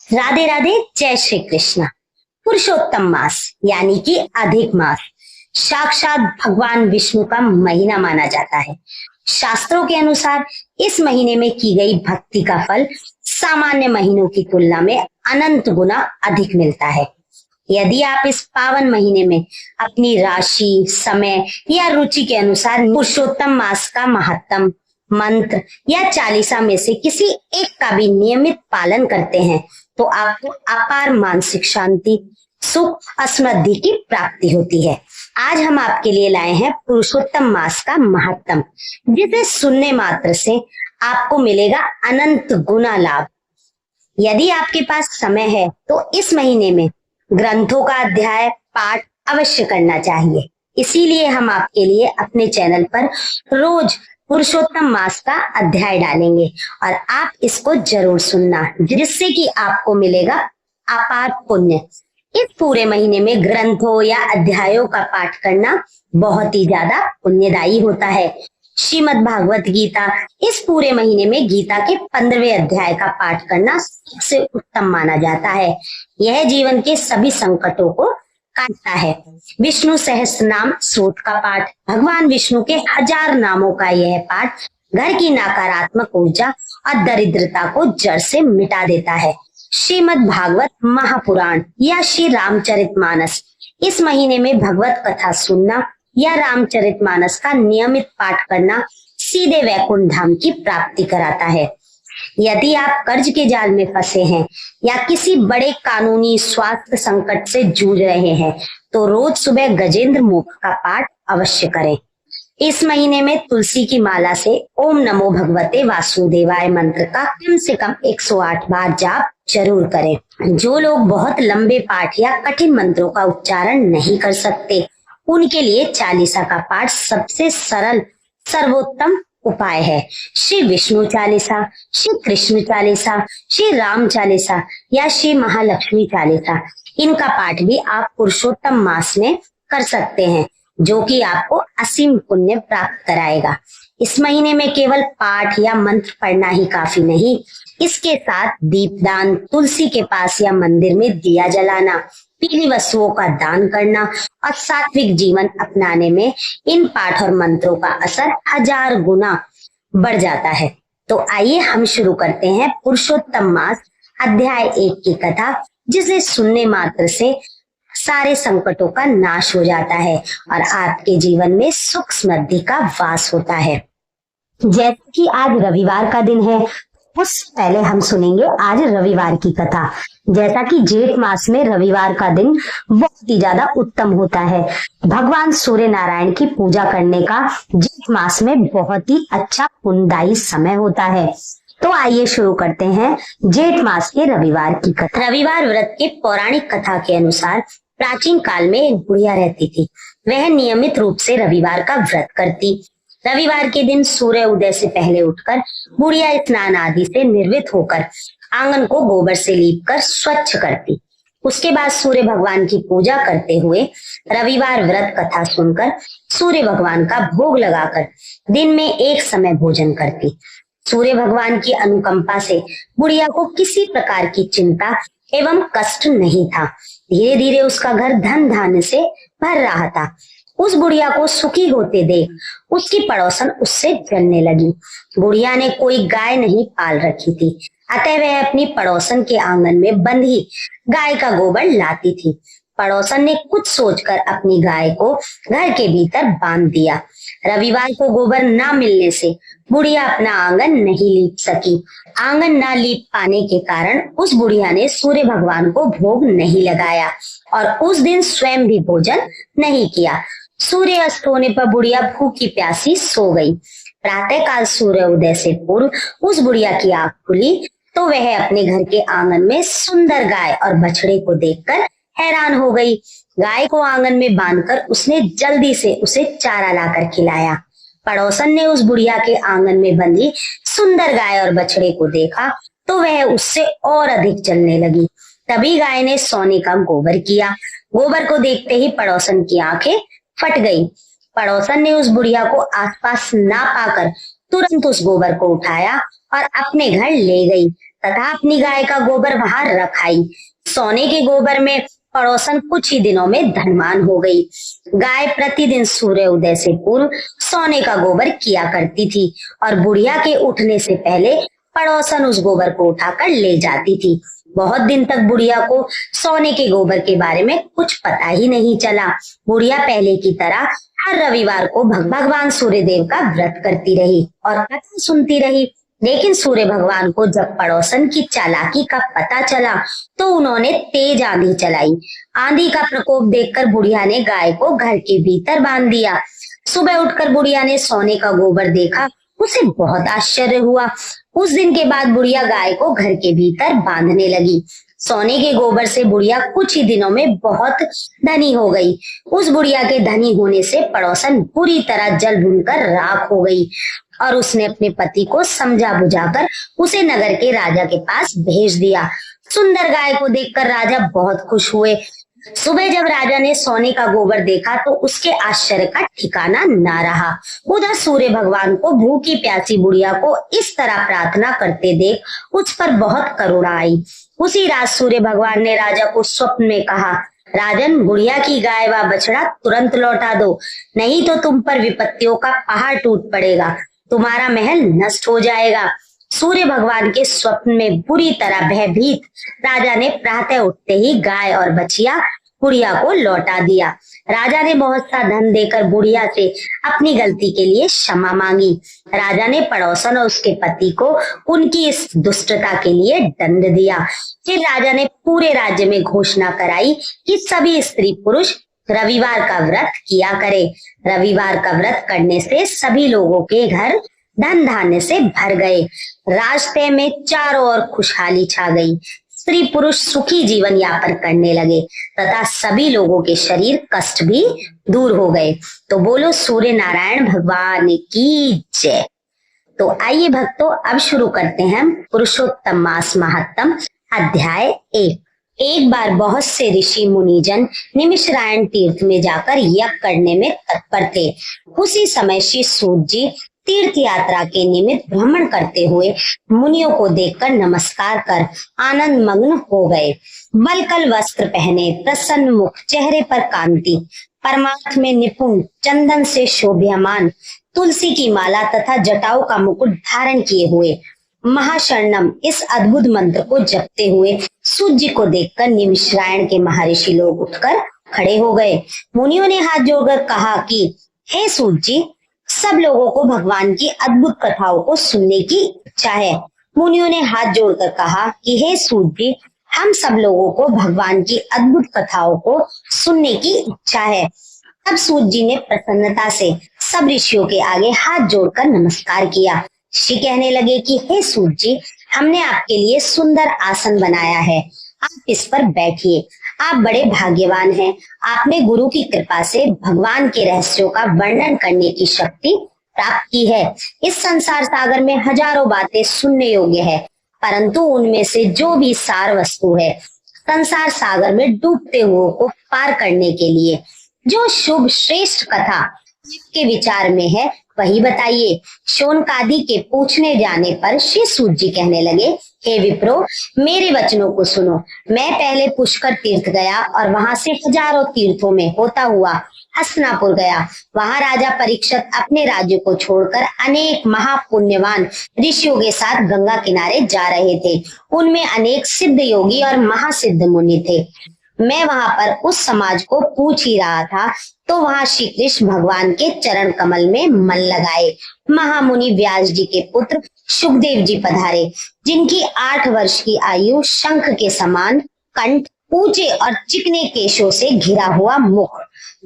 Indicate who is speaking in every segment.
Speaker 1: राधे राधे, जय श्री कृष्ण। पुरुषोत्तम मास यानी कि अधिक मास साक्षात भगवान विष्णु का महीना माना जाता है। शास्त्रों के अनुसार इस महीने में की गई भक्ति का फल सामान्य महीनों की तुलना में अनंत गुना अधिक मिलता है। यदि आप इस पावन महीने में अपनी राशि, समय या रुचि के अनुसार पुरुषोत्तम मास का महत्तम मंत्र या चालीसा में से किसी एक का भी नियमित पालन करते हैं तो आपको अपार मानसिक शांति, सुख और समृद्धि की प्राप्ति होती है। आज हम आपके लिए लाए हैं पुरुषोत्तम मास का महत्तम, जिसे सुनने मात्र से आपको मिलेगा अनंत गुना लाभ। यदि आपके पास समय है तो इस महीने में ग्रंथों का अध्याय पाठ अवश्य करना चाहिए। इसीलिए हम आपके लिए अपने चैनल पर रोज पुरुषोत्तम मास का अध्याय डालेंगे और आप इसको जरूर सुनना, जिससे कि आपको मिलेगा अपार पुण्य। इस पूरे महीने में ग्रंथों या अध्यायों का पाठ करना बहुत ही ज्यादा पुण्यदायी होता है। श्रीमद् भागवत गीता इस पूरे महीने में गीता के 15वें अध्याय का पाठ करना सबसे उत्तम माना जाता है। यह जीवन के सभी संकटों को काटता है। विष्णु सहस्त्र नाम स्तोत्र का पाठ, भगवान विष्णु के 1000 नामों का यह पाठ घर की नकारात्मक ऊर्जा और दरिद्रता को जड़ से मिटा देता है। श्रीमद् भागवत महापुराण या श्री रामचरितमानस इस महीने में भगवत कथा सुनना या रामचरितमानस का नियमित पाठ करना सीधे वैकुंठ धाम की प्राप्ति कराता है। यदि आप कर्ज के जाल में फंसे हैं या किसी बड़े कानूनी स्वास्थ्य संकट से जूझ रहे हैं तो रोज सुबह गजेंद्र मुख का पाठ अवश्य करें। इस महीने में तुलसी की माला से ओम नमो भगवते वासुदेवाय मंत्र का कम से कम 108 बार जाप जरूर करें। जो लोग बहुत लंबे पाठ या कठिन मंत्रों का उच्चारण नहीं कर सकते, उनके लिए चालीसा का पाठ सबसे सरल सर्वोत्तम उपाय है। श्री विष्णु चालीसा, श्री कृष्ण चालीसा, श्री राम चालीसा या श्री महालक्ष्मी चालीसा, इनका पाठ भी आप पुरुषोत्तम मास में कर सकते हैं, जो कि आपको असीम पुण्य प्राप्त कराएगा। इस महीने में केवल पाठ या मंत्र पढ़ना ही काफी नहीं, इसके साथ दीपदान, तुलसी के पास या मंदिर में दिया जलाना, पीली वस्तुओं का दान करना और सात्विक जीवन अपनाने में इन पाठ और मंत्रों का असर 1000 गुना बढ़ जाता है। तो आइए हम शुरू करते हैं पुरुषोत्तम मास अध्याय 1 की कथा, जिसे सुनने मात्र से सारे संकटों का नाश हो जाता है और आपके जीवन में सुख समृद्धि का वास होता है। जैसे कि आज रविवार का दिन है, उससे पहले हम सुनेंगे आज रविवार की कथा। जैसा कि जेठ मास में रविवार का दिन बहुत ही ज्यादा उत्तम होता है। भगवान सूर्य नारायण की पूजा करने का जेठ मास में बहुत ही अच्छा पुण्यदायी समय होता है। तो आइए शुरू करते हैं जेठ मास के रविवार की कथा। रविवार व्रत के पौराणिक कथा के अनुसार प्राचीन काल में एक बुढ़िया रहती थी। वह नियमित रूप से रविवार का व्रत करती। रविवार के दिन सूर्य उदय से पहले उठकर बुढ़िया स्नान आदि से निर्वित होकर आंगन को गोबर से लीपकर स्वच्छ करती। उसके बाद सूर्य भगवान की पूजा करते हुए रविवार व्रत कथा सुनकर सूर्य भगवान का भोग लगाकर दिन में एक समय भोजन करती। सूर्य भगवान की अनुकंपा से बुढ़िया को किसी प्रकार की चिंता एवं कष्ट नहीं था। धीरे धीरे उसका घर धन धान्य से भर रहा था। उस बुढ़िया को सुखी होते देख उसकी पड़ोसन उससे जलने लगी। बुढ़िया ने कोई गाय नहीं पाल रखी थी, अतः वह अपनी पड़ोसन के आंगन में बंधी गाय का गोबर लाती थी। पड़ोसन ने कुछ सोचकर अपनी गाय को घर के भीतर बांध दिया। रविवार को गोबर न मिलने से बुढ़िया अपना आंगन नहीं लीप सकी। आंगन न लीप पाने के कारण उस बुढ़िया ने सूर्य भगवान को भोग नहीं लगाया और उस दिन स्वयं भी भोजन नहीं किया। सूर्य अस्त होने पर बुढ़िया भूखी प्यासी सो गई। प्रातः काल सूर्य उदय से पूर्व उस बुढ़िया की आंख खुली तो वह अपने घर के आंगन में सुंदर गाय और बछड़े को देखकर हैरान हो गई। गाय को आंगन में बांधकर उसने जल्दी से उसे चारा लाकर खिलाया। पड़ोसन ने उस बुढ़िया के आंगन में बंधी सुंदर गाय और बछड़े को देखा तो वह उससे और अधिक जलने लगी। तभी गाय ने सोने का गोबर किया। गोबर को देखते ही पड़ोसन की आंखें फट गई। पड़ोसन ने उस बुढ़िया को आसपास ना पाकर तुरंत उस गोबर को उठाया और अपने घर ले गई। तथा अपनी गाय का गोबर वहां रख आई। सोने के गोबर में पड़ोसन कुछ ही दिनों में धनवान हो गई। गाय प्रतिदिन सूर्य उदय से पूर्व सोने का गोबर किया करती थी और बुढ़िया के उठने से पहले पड़ोसन उस गोबर को उठाकर ले जाती थी। बहुत दिन तक बुढ़िया को सोने के गोबर के बारे में कुछ पता ही नहीं चला। बुढ़िया पहले की तरह हर रविवार को भगवान सूर्य देव का व्रत करती रही और कथा सुनती रही। लेकिन सूर्य भगवान को जब पड़ोसन की चालाकी का पता चला तो उन्होंने तेज आंधी चलाई। आंधी का प्रकोप देखकर बुढ़िया ने गाय को घर के भीतर बांध दिया। सुबह उठकर बुढ़िया ने सोने का गोबर देखा, उसे बहुत आश्चर्य हुआ। उस दिन के बाद बुढ़िया गाय को घर के भीतर बांधने लगी। सोने के गोबर से बुढ़िया कुछ ही दिनों में बहुत धनी हो गई। उस बुढ़िया के धनी होने से पड़ोसन पूरी तरह जल भूनकर राख हो गई और उसने अपने पति को समझा बुझाकर उसे नगर के राजा के पास भेज दिया। सुंदर गाय को देखकर राजा बहुत खुश हुए। सुबह जब राजा ने सोने का गोबर देखा तो उसके आश्चर्य का ठिकाना ना रहा। उधर सूर्य भगवान को भूखी प्यासी बुढ़िया को इस तरह प्रार्थना करते देख उस पर बहुत करुणा आई। उसी रात सूर्य भगवान ने राजा को स्वप्न में कहा, राजन, बुढ़िया की गाय व बछड़ा तुरंत लौटा दो, नहीं तो तुम पर विपत्तियों का पहाड़ टूट पड़ेगा, तुम्हारा महल नष्ट हो जाएगा। सूर्य भगवान के स्वप्न में बुरी तरह भयभीत राजा ने प्रातः उठते ही गाय और बछिया बुढ़िया को लौटा दिया। राजा ने बहुत सा धन देकर बुढ़िया से अपनी गलती के लिए क्षमा मांगी। राजा ने पड़ोसन और उसके पति को उनकी इस दुष्टता के लिए दंड दिया। फिर राजा ने पूरे राज्य में घोषणा कराई कि सभी स्त्री पुरुष रविवार का व्रत किया करे। रविवार का व्रत करने से सभी लोगों के घर धन धान्य से भर गए। रास्ते में चारों ओर खुशहाली छा गई। स्त्री पुरुष सुखी जीवन यापन करने लगे तथा सभी लोगों के शरीर कष्ट भी दूर हो गए। तो बोलो सूर्य नारायण भगवान की जय। तो आइए भक्तों, अब शुरू करते हैं पुरुषोत्तम मास महात्म अध्याय 1। एक बार बहुत से ऋषि मुनिजन निमिषरायण तीर्थ में जाकर यज्ञ करने में तत्पर थे। उसी समय श्री सूत जी तीर्थ यात्रा के निमित्त भ्रमण करते हुए मुनियों को देखकर नमस्कार कर आनंद मग्न हो गए। वलकल वस्त्र पहने, प्रसन्न मुख, चेहरे पर कांति, परमार्थ में निपुण, चंदन से शोभ्यमान, तुलसी की माला तथा जटाओं का मुकुट धारण किए हुए महाशरणम इस अद्भुत मंत्र को जपते हुए सूत जी को देखकर निमिषरायण के महर्षि लोग उठकर खड़े हो गए। मुनियों ने हाथ जोड़कर कहा कि हे सूत जी, सब लोगों को भगवान की अद्भुत कथाओं को सुनने की इच्छा है। मुनियों ने हाथ जोड़कर कहा कि हे सूत जी, हम सब लोगों को भगवान की अद्भुत कथाओं को सुनने की इच्छा है। तब सूत जी ने प्रसन्नता से सब ऋषियों के आगे हाथ जोड़कर नमस्कार किया। ऋषि कहने लगे कि हे सूत जी, हमने आपके लिए सुंदर आसन बनाया है, आप इस पर बैठिए। आप बड़े भाग्यवान हैं। आपने गुरु की कृपा से भगवान के रहस्यों का वर्णन करने की शक्ति प्राप्त की है। इस संसार सागर में हजारों बातें सुनने योग्य है, परंतु उनमें से जो भी सार वस्तु है, संसार सागर में डूबते हुओं को पार करने के लिए जो शुभ श्रेष्ठ कथा आपके विचार में है, वही बताइए। शौनकादि के पूछने जाने पर श्री सूत जी कहने लगे, हे विप्रो, मेरे वचनों को सुनो। मैं पहले पुष्कर तीर्थ गया और वहां से हजारों तीर्थों में होता हुआ हस्तिनापुर गया। वहां राजा परीक्षित अपने राज्य को छोड़कर अनेक महापुण्यवान ऋषियों के साथ गंगा किनारे जा रहे थे। उनमें अनेक सिद्ध योगी और महासिद्ध मुनि थे। मैं वहां पर उस समाज को पूछ ही रहा था तो वहां श्री कृष्ण भगवान के चरण कमल में मन लगाए महामुनि व्यास जी के पुत्र सुखदेव जी पधारे, जिनकी 8 वर्ष की आयु, शंख के समान कंठ, ऊंचे और चिकने केशों से घिरा हुआ मुख,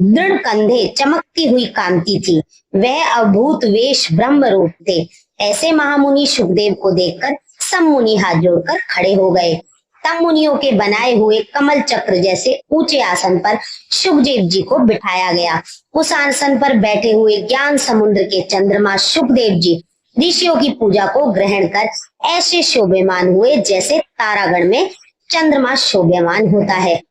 Speaker 1: दृढ़ कंधे, चमकती हुई कांति थी। वह अभूत वेश ब्रह्म रूप थे। ऐसे महामुनि सुखदेव को देखकर सब मुनि हाथ जोड़कर खड़े हो गए। तब मुनियों के बनाए हुए कमल चक्र जैसे ऊंचे आसन पर सुखदेव जी को बिठाया गया। उस आसन पर बैठे हुए ज्ञान समुद्र के चंद्रमा सुखदेव जी ऋषियों की पूजा को ग्रहण कर ऐसे शोभेमान हुए जैसे तारागण में चंद्रमा शोभेमान होता है।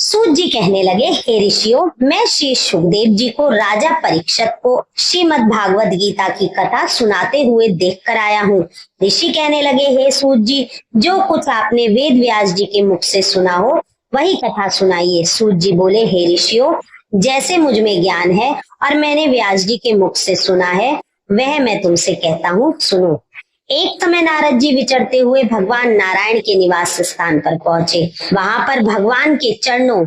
Speaker 1: सूत जी कहने लगे, हे ऋषियों, मैं श्री सुखदेव जी को राजा परीक्षित को श्रीमद् भागवत गीता की कथा सुनाते हुए देख कर आया हूँ। ऋषि कहने लगे, हे सूत जी, जो कुछ आपने वेद व्यास जी के मुख से सुना हो वही कथा सुनाइए। सूत जी बोले, हे ऋषियों, जैसे मुझ में ज्ञान है और मैंने व्यास जी के मुख से सुना है वह मैं तुमसे कहता हूँ, सुनो। एक समय नारद जी विचरते हुए भगवान नारायण के निवास स्थान पर पहुंचे। वहां पर भगवान के चरणों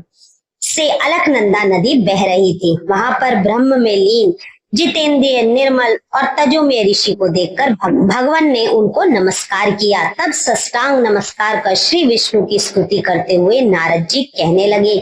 Speaker 1: से अलकनंदा नदी बह रही थी। वहां पर ब्रह्म में लीन जितेंद्रिय निर्मल और तजोमय ऋषि को देखकर भगवान ने उनको नमस्कार किया। तब साष्टांग नमस्कार कर श्री विष्णु की स्तुति करते हुए नारद जी कहने लगे,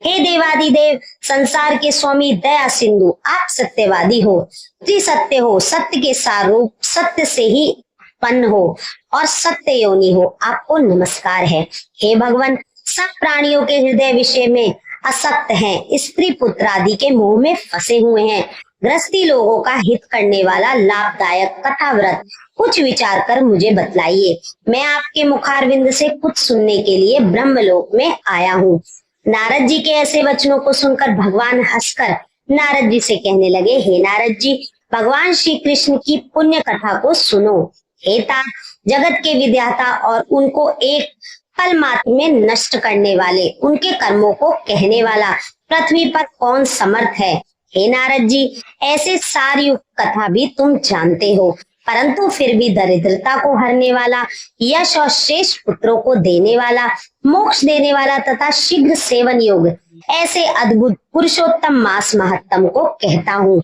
Speaker 1: हे देवादिदेव, संसार के स्वामी, दया सिंधु, आप सत्यवादी हो, त्रिसत्य हो, सत्य के सार रूप, सत्य से ही उत्पन्न हो और सत्य योनि हो, आपको नमस्कार है। हे भगवान, सब प्राणियों के हृदय विषय में असक्त हैं, स्त्री पुत्र आदि के मोह में फंसे हुए हैं। गृहस्थी लोगों का हित करने वाला लाभदायक कथाव्रत कुछ विचार कर मुझे बतलाइए। मैं आपके मुखारविंद से कुछ सुनने के लिए ब्रह्मलोक में आया हूँ। नारद जी के ऐसे वचनों को सुनकर भगवान हंसकर नारद जी से कहने लगे, हे नारद जी, भगवान श्री कृष्ण की पुण्य कथा को सुनो। हे तात, जगत के विधाता और उनको एक पल मात्र में नष्ट करने वाले, उनके कर्मों को कहने वाला पृथ्वी पर कौन समर्थ है। हे नारद जी, ऐसे सार युक्त कथा भी तुम जानते हो, परंतु फिर भी दरिद्रता को हरने वाला, यश और श्रेष्ठ पुत्रों को देने वाला, मोक्ष देने वाला तथा शीघ्र सेवन योग्य ऐसे अद्भुत पुरुषोत्तम मास महत्तम को कहता हूँ।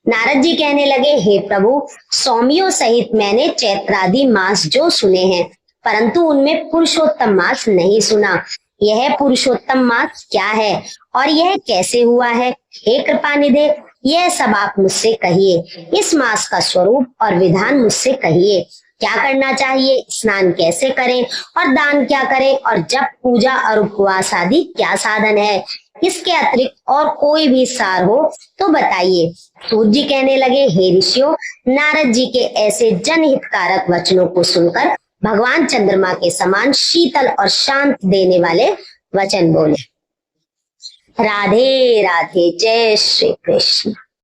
Speaker 1: नारद जी कहने लगे, हे प्रभु, स्वामियों सहित मैंने चैत्रादि मास जो सुने हैं, परंतु उनमें पुरुषोत्तम मास नहीं सुना। यह पुरुषोत्तम मास क्या है और यह कैसे हुआ है? हे कृपानिधे, यह सब आप मुझसे कहिए। इस मास का स्वरूप और विधान मुझसे कहिए। क्या करना चाहिए, स्नान कैसे करें और दान क्या करें, और जप, पूजा और उपवास आदि क्या साधन है? इसके अतिरिक्त और कोई भी सार हो तो बताइए। सूत जी कहने लगे, हे ऋषियों, नारद जी के ऐसे जनहितकारक वचनों को सुनकर भगवान चंद्रमा के समान शीतल और शांत देने वाले वचन बोले। राधे राधे, जय श्री कृष्ण।